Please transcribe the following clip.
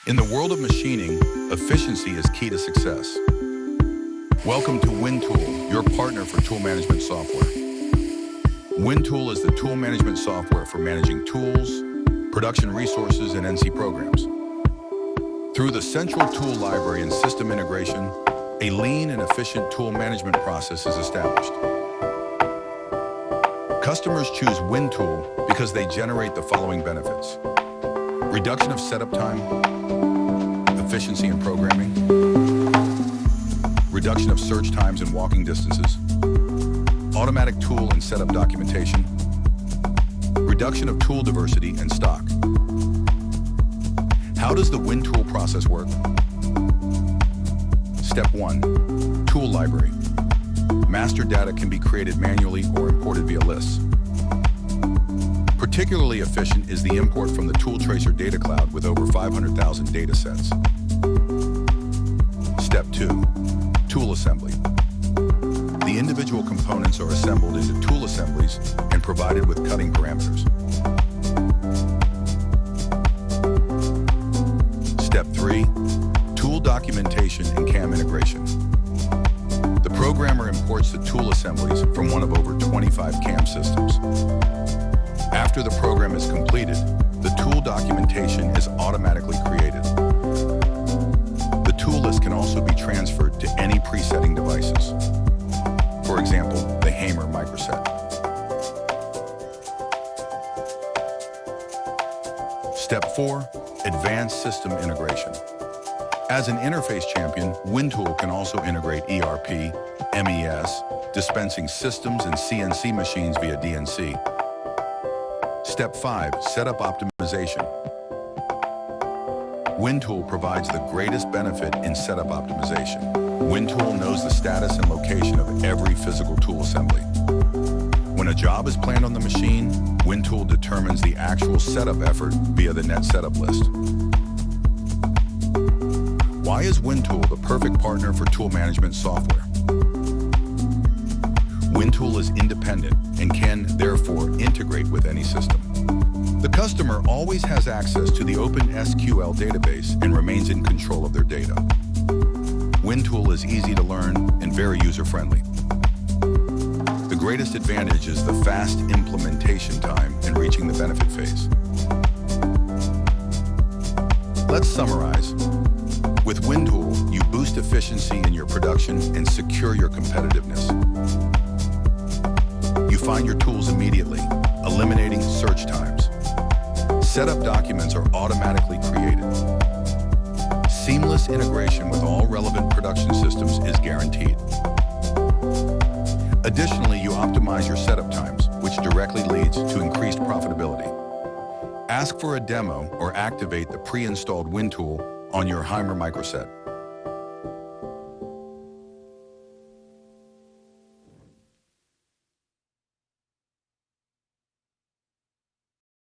In the world of machining, efficiency is key to success. Welcome to WinTool, your partner for tool management software. WinTool is the tool management software for managing tools, production resources, and NC programs. Through the central tool library and system integration, a lean and efficient tool management process is established. Customers choose WinTool because they generate the following benefits: reduction of setup time, efficiency in programming, reduction of search times and walking distances, automatic tool and setup documentation, reduction of tool diversity and stock. How does the WinTool process work? Step 1. Tool library. Master data can be created manually or imported via lists. Particularly efficient is the import from the Tool Tracer data cloud with over 500,000 data sets. Step 2. Tool assembly. The individual components are assembled into tool assemblies and provided with cutting parameters. Step 3. Tool documentation and CAM integration. The programmer imports the tool assemblies from one of over 25 CAM systems. After the program is completed, the tool documentation is automatically created. The tool list can also be transferred to any presetting devices. For example, the HAIMER Microset. Step 4. Advanced system integration. As an interface champion, WinTool can also integrate ERP, MES, dispensing systems and CNC machines via DNC. Step 5. Setup optimization. WinTool provides the greatest benefit in setup optimization. WinTool knows the status and location of every physical tool assembly. When a job is planned on the machine, WinTool determines the actual setup effort via the net setup list. Why is WinTool the perfect partner for tool management software? WinTool is independent and can, therefore, integrate with any system. The customer always has access to the open SQL database and remains in control of their data. WinTool is easy to learn and very user-friendly. The greatest advantage is the fast implementation time and reaching the benefit phase. Let's summarize. With WinTool, you boost efficiency in your production and secure your competitiveness. You find your tools immediately, eliminating search times. Setup documents are automatically created. Seamless integration with all relevant production systems is guaranteed. Additionally, you optimize your setup times, which directly leads to increased profitability. Ask for a demo or activate the pre-installed WinTool on your HAIMER Microset.